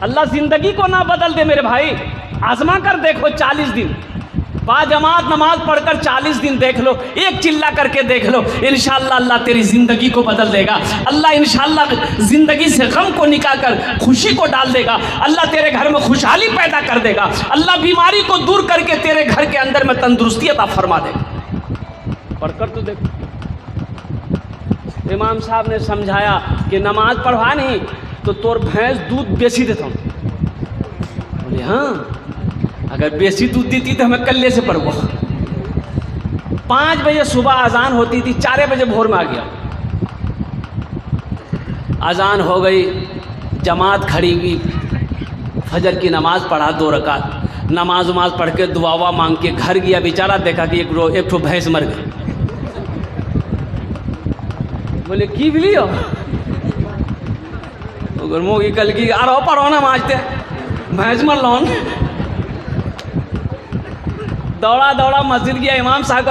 اللہ زندگی کو نہ بدل دے میرے بھائی، آزما کر دیکھو 40 دن با جماعت نماز پڑھ کر 40 دن دیکھ لو، ایک چلہ کر کے دیکھ لو، انشاءاللہ اللہ تیری زندگی کو بدل دے گا۔ اللہ انشاءاللہ زندگی سے غم کو نکال کر خوشی کو ڈال دے گا، اللہ تیرے گھر میں خوشحالی پیدا کر دے گا، اللہ بیماری کو دور کر کے تیرے گھر کے اندر میں تندرستی عطا فرما دے گا۔ پڑھ کر تو دیکھو۔ امام صاحب نے سمجھایا کہ نماز پڑھوا نہیں تو تور بھینس دودھ بیسی دیتا ہوں۔ بولے ہاں اگر بیسی دودھ دیتی تو ہمیں کلے سے پڑھوا۔ 5 بجے صبح اذان ہوتی تھی، 4 بجے بھور میں آ گیا، اذان ہو گئی، جماعت کھڑی ہوئی، فجر کی نماز پڑھا 2 رکعت، نماز پڑھ کے دعا مانگ کے گھر گیا، بیچارہ دیکھا کہ ایک ٹھو بھینس مر گئی۔ بولے کی بلی ہو گرموں کی کل کی آ رہو پڑھو نا ماجتے بھینس مر لون۔ دوڑا مسجد گیا، امام صاحب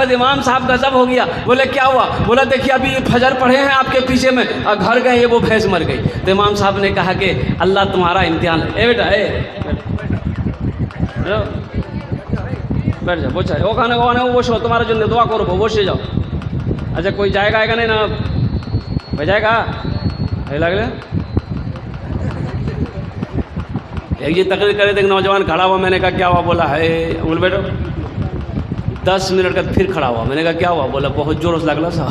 غضب ہو گیا، بولے کیا ہوا؟ بولا دیکھیے ابھی فجر پڑھے ہیں آپ کے پیچھے میں، گھر گئے یہ وہ بھینس مر گئی۔ تو امام صاحب نے کہا کہ اللہ تمہارا امتحان ہے۔ اے بیٹا بیٹھ جاؤ، بوچھا وہ کھانے کو بوشو تمہارا جو دعا کرو بوشے جاؤ۔ اچھا کوئی جائے گا نہیں نا بجائے گا لگ رہے ایک یہ تقریر کرے تھے، ایک نوجوان کھڑا ہوا، میں نے کہا کیا ہوا؟ بولا ہے بول بیٹھو۔ 10 منٹ کا پھر کھڑا ہوا، میں نے کہا کیا ہوا؟ بولا بہت زور سے لگلا سا۔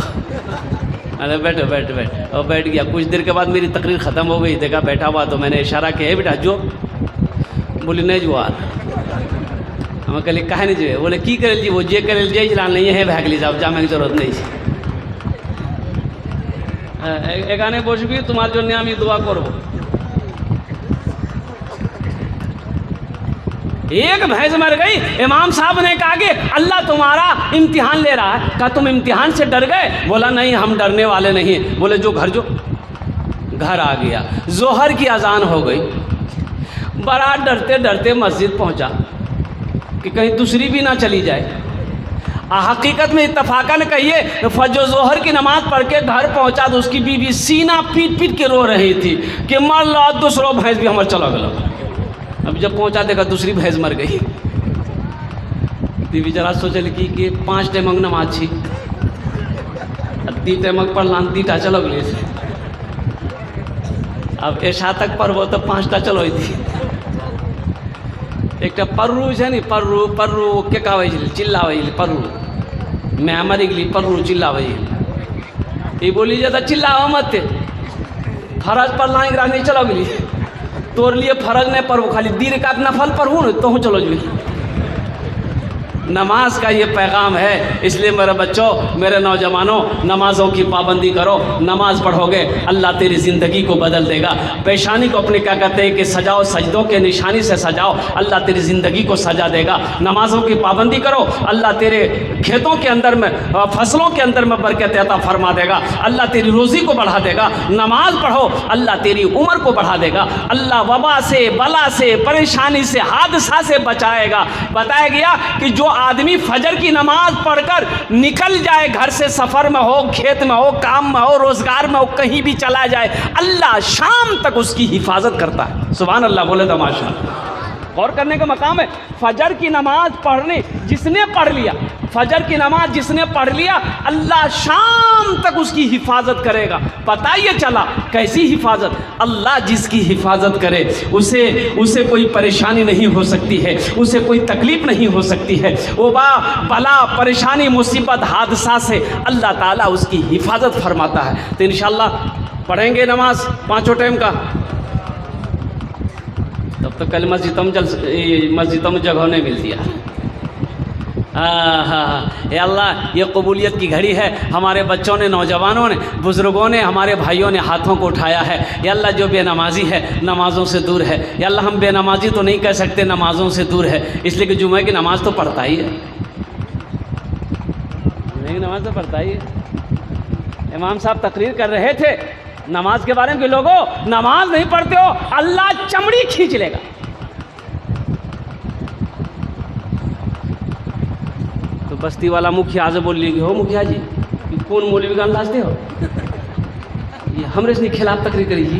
ارے بیٹھو اور بیٹھ گیا۔ کچھ دیر کے بعد میری تقریر ختم ہو گئی، دیکھا بیٹھا ہوا تو میں نے اشارہ کیا ہے بیٹا جو؟ بولی نہیں جو ہمیں کہلی کہے نہیں جو؟ بولے کی کرے جی؟ وہ جے کرے جے جلان نہیں ہے بھاگلی صاحب جامع کی ضرورت نہیں۔ ایک آنے بوش بھی تمہارے جو نیامی دعا کرو۔ ایک بھینس مر گئی، امام صاحب نے کہا کہ اللہ تمہارا امتحان لے رہا ہے۔ کہا تم امتحان سے ڈر گئے؟ بولا نہیں ہم ڈرنے والے نہیں۔ بولے جو گھر آ گیا، ظہر کی اذان ہو گئی، بڑا ڈرتے مسجد پہنچا کہ کہیں دوسری بھی نہ چلی جائے۔ حقیقت میں اتفاقاً کہیے فجر ظہر کی نماز پڑھ کے گھر پہنچا تو اس کی بیوی سینہ پیٹ کے رو رہی تھی کہ مر لا دوسروں بھینس بھی ہمارا چلا گیا۔ اب جب پہنچا دیکھا دوسری بھینس مر گئی۔ بیوی ذرا سوچے لگی کہ 5 ٹیمنگ نماز چھی 3 ٹیمنگ پڑھ لان 3 چلو گئی۔ اب عشاء تک پڑھو تو 5 چلو ہی تھی۔ ایک پرو ہے نہیں پرو کے کہا چلا پرو میں ہماری گلی پرو چلا یہ بولی جاتا چلا مت تھے فرض پر لائیں گرا نہیں چلو گلی توڑ لیے فرض نہیں پڑھو خالی 2 رکعت نفل پڑھوں نا تو چلو جی۔ نماز کا یہ پیغام ہے، اس لیے میرے بچوں میرے نوجوانوں نمازوں کی پابندی کرو۔ نماز پڑھو گے اللہ تیری زندگی کو بدل دے گا۔ پیشانی کو اپنے کیا کہتے ہیں کہ سجاؤ، سجدوں کے نشانی سے سجاؤ، اللہ تیری زندگی کو سجا دے گا۔ نمازوں کی پابندی کرو، اللہ تیرے کھیتوں کے اندر میں فصلوں کے اندر میں برکت عطا فرما دے گا، اللہ تیری روزی کو بڑھا دے گا۔ نماز پڑھو اللہ تیری عمر کو بڑھا دے گا، اللہ وبا سے بلا سے پریشانی سے حادثہ سے بچائے گا۔ بتایا گیا کہ جو آدمی فجر کی نماز پڑھ کر نکل جائے گھر سے، سفر میں ہو، کھیت میں ہو، کام میں ہو، روزگار میں ہو، کہیں بھی چلا جائے، اللہ شام تک اس کی حفاظت کرتا ہے۔ سبحان اللہ بولے تو ماشاء اللہ۔ غور کرنے کا مقام ہے، فجر کی نماز پڑھنے جس نے پڑھ لیا، فجر کی نماز جس نے پڑھ لیا، اللہ شام تک اس کی حفاظت کرے گا۔ پتہ یہ چلا کیسی حفاظت؟ اللہ جس کی حفاظت کرے اسے کوئی پریشانی نہیں ہو سکتی ہے، اسے کوئی تکلیف نہیں ہو سکتی ہے۔ وبا بلا پریشانی مصیبت حادثہ سے اللہ تعالیٰ اس کی حفاظت فرماتا ہے۔ تو انشاءاللہ پڑھیں گے نماز 5 ٹائم کا، تب تو کل مسجدوں میں جگہ نہیں ملتی ہے۔ اے اللہ یہ قبولیت کی گھڑی ہے، ہمارے بچوں نے، نوجوانوں نے، بزرگوں نے، ہمارے بھائیوں نے ہاتھوں کو اٹھایا ہے۔ یا اللہ جو بے نمازی ہے نمازوں سے دور ہے، یا اللہ ہم بے نمازی تو نہیں کہہ سکتے، نمازوں سے دور ہے، اس لیے کہ جمعہ کی نماز تو پڑھتا ہی ہے، جمعہ کی نماز تو پڑھتا ہی ہے۔ امام صاحب تقریر کر رہے تھے نماز کے بارے میں کہ لوگوں نماز نہیں پڑھتے ہو اللہ چمڑی کھینچ لے گا۔ تو بستی والا مکھیا سے بول لی کہ ہو مکھیا جی کون مولوی کا انداز دے ہو، یہ ہمرے سے خلاف تقریر کری جی۔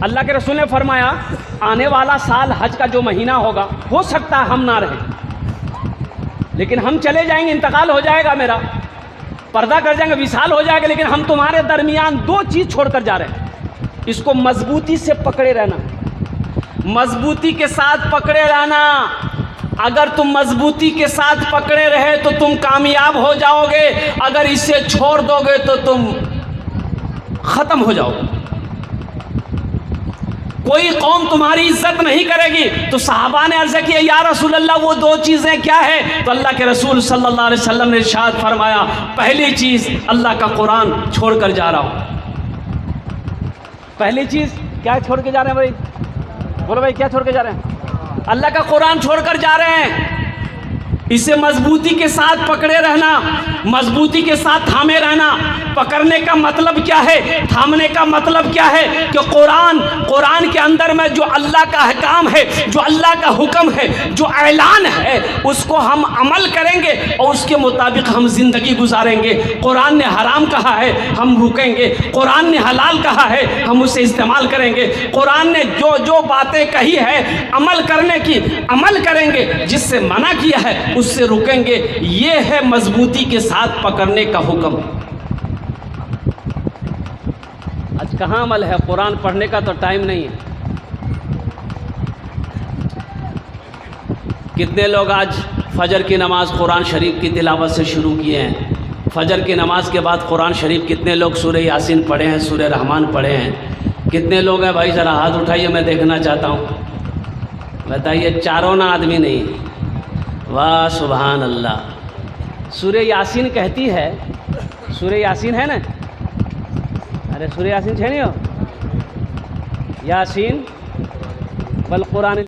اللہ کے رسول نے فرمایا آنے والا سال حج کا جو مہینہ ہوگا ہو سکتا ہے ہم نہ رہیں، لیکن ہم چلے جائیں گے، انتقال ہو جائے گا میرا، پردہ کر جائیں گے، وصال ہو جائے گا، لیکن ہم تمہارے درمیان دو چیز چھوڑ کر جا رہے ہیں، اس کو مضبوطی سے پکڑے رہنا، مضبوطی کے ساتھ پکڑے رہنا۔ اگر تم مضبوطی کے ساتھ پکڑے رہے تو تم کامیاب ہو جاؤ گے، اگر اسے چھوڑ دو گے تو تم ختم ہو جاؤ گے، کوئی قوم تمہاری عزت نہیں کرے گی۔ تو صحابہ نے عرض کیا یا رسول اللہ وہ دو چیزیں کیا ہے؟ تو اللہ کے رسول صلی اللہ علیہ وسلم نے ارشاد فرمایا پہلی چیز اللہ کا قرآن چھوڑ کر جا رہا ہوں۔ پہلی چیز کیا چھوڑ کے جا رہے ہیں بھائی؟ بولو بھائی کیا چھوڑ کے جا رہے ہیں؟ اللہ کا قرآن چھوڑ کر جا رہے ہیں۔ اسے مضبوطی کے ساتھ پکڑے رہنا، مضبوطی کے ساتھ تھامے رہنا۔ پکڑنے کا مطلب کیا ہے؟ تھامنے کا مطلب کیا ہے؟ کہ قرآن کے اندر میں جو اللہ کا احکام ہے، جو اللہ کا حکم ہے، جو اعلان ہے، اس کو ہم عمل کریں گے اور اس کے مطابق ہم زندگی گزاریں گے۔ قرآن نے حرام کہا ہے ہم رکیں گے، قرآن نے حلال کہا ہے ہم اسے استعمال کریں گے، قرآن نے جو باتیں کہی ہے عمل کرنے کی عمل کریں گے، جس سے منع کیا ہے اس سے رکیں گے۔ یہ ہے مضبوطی کے ساتھ پکڑنے کا حکم۔ آج کہاں عمل ہے؟ قرآن پڑھنے کا تو ٹائم نہیں ہے۔ کتنے لوگ آج فجر کی نماز قرآن شریف کی تلاوت سے شروع کیے ہیں؟ فجر کی نماز کے بعد قرآن شریف کتنے لوگ سورہ یاسین پڑھے ہیں، سورہ رحمان پڑھے ہیں؟ کتنے لوگ ہیں بھائی؟ ذرا ہاتھ اٹھائیے، میں دیکھنا چاہتا ہوں، بتائیے۔ چاروں نہ آدمی نہیں۔ واہ سبحان اللہ۔ سورہ یاسین کہتی ہے، سورہ یاسین ہے نا؟ ارے سورہ یاسین چھے نہیں ہو؟ یاسین بل قرآن